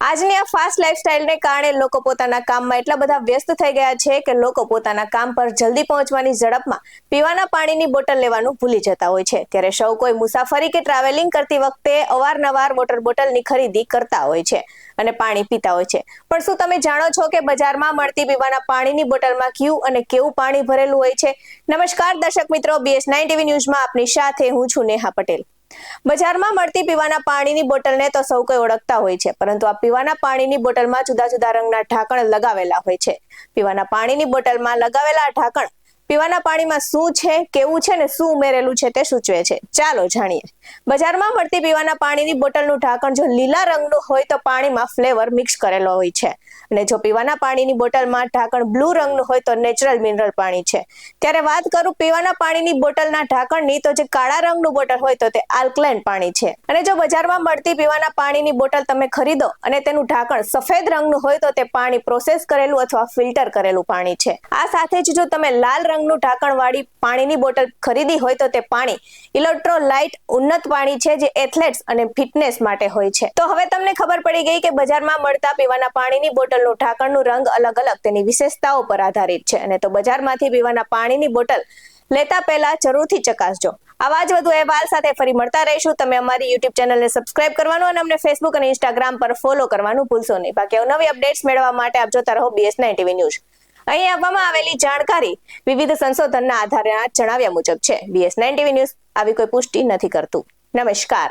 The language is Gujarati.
આજની આ ફાસ્ટ લાઈફસ્ટાઈલને કારણે લોકો પોતાના કામમાં એટલા બધા વ્યસ્ત થઈ ગયા છે કે લોકો પોતાના કામ પર જલ્દી પહોંચવાની ઝડપમાં પીવાના પાણીની બોટલ લેવાનું ભૂલી જતા હોય છે। ત્યારે સૌ કોઈ મુસાફરી કે ટ્રાવેલિંગ કરતી વખતે અવારનવાર વોટર બોટલની ખરીદી કરતા હોય છે અને પાણી પીતા હોય છે। પણ શું તમે જાણો છો કે બજારમાં મળતી પીવાના પાણીની બોટલમાં કયું અને કેવું પાણી ભરેલું હોય છે? નમસ્કાર દર્શક મિત્રો, BS9 TV ન્યૂઝમાં આપની સાથે હું છું નેહા પટેલ। બજારમાં મળતી પીવાના પાણીની બોટલને તો સૌ કોઈ ઓળખતા હોય છે, પરંતુ આ પીવાના પાણીની બોટલમાં જુદા જુદા રંગના ઢાંકણ લગાવેલા હોય છે। પીવાના પાણીની બોટલમાં લગાવેલા ઢાંકણ પીવાના પાણીમાં શું છે, કેવું છે ને શું ઉમેરેલું છે તે સૂચવે છે। ચાલો જાણીએ। બજારમાં મળતી પીવાના પાણીની બોટલનું ઢાંકણ જો લીલા રંગનું હોય તો પાણીમાં ફ્લેવર મિક્સ કરેલો હોય છે, અને જો પીવાના પાણીની બોટલમાં ઢાંકણ બ્લુ રંગનું હોય તો નેચરલ મિનરલ પાણી છે। ત્યારે વાત કરું પીવાના પાણીની બોટલના ઢાંકણની, તો જે કાળા રંગનું બોટલ હોય તો તે આલ્કલાઇન પાણી છે, અને જો બજારમાં મળતી પીવાના પાણીની બોટલ તમે ખરીદો અને તેનું ઢાંકણ સફેદ રંગનું હોય તો તે પાણી પ્રોસેસ કરેલું અથવા ફિલ્ટર કરેલું પાણી છે। આ સાથે જ જો તમે લાલ રંગનું ઢાંકણવાળી પાણીની બોટલ ખરીદી હોય તો તે પાણી ઇલેક્ટ્રોલાઇટ ઉન્નત પાણી છે, જે એથ્લેટ્સ અને ફિટનેસ માટે હોય છે। તો હવે તમને ખબર પડી ગઈ કે બજારમાં મળતા પીવાના પાણીની બોટલનું ઢાંકણનું રંગ અલગ અલગ તેની વિશેષતાઓ પર આધારિત છે, અને તો બજારમાંથી પીવાના પાણીની બોટલ લેતા પહેલા જરૂરથી ચકાસજો। આવા જ વધુ અહેવાલ સાથે ફરી મળતા રહીશું। તમે અમારી YouTube ચેનલને સબસ્ક્રાઇબ કરવાનું અને અમને Facebook અને Instagram પર ફોલો કરવાનું ભૂલશો નહીં। બાકી નવી અપડેટ્સ મેળવવા માટે આપ જોતા રહો BS9 TV ન્યૂઝ। અહીં આપવામાં આવેલી જાણકારી વિવિધ સંશોધનના આધારે જણાવ્યા મુજબ છે। BS9 TV ન્યૂઝ આવી કોઈ પુષ્ટિ નથી કરતું। નમસ્કાર।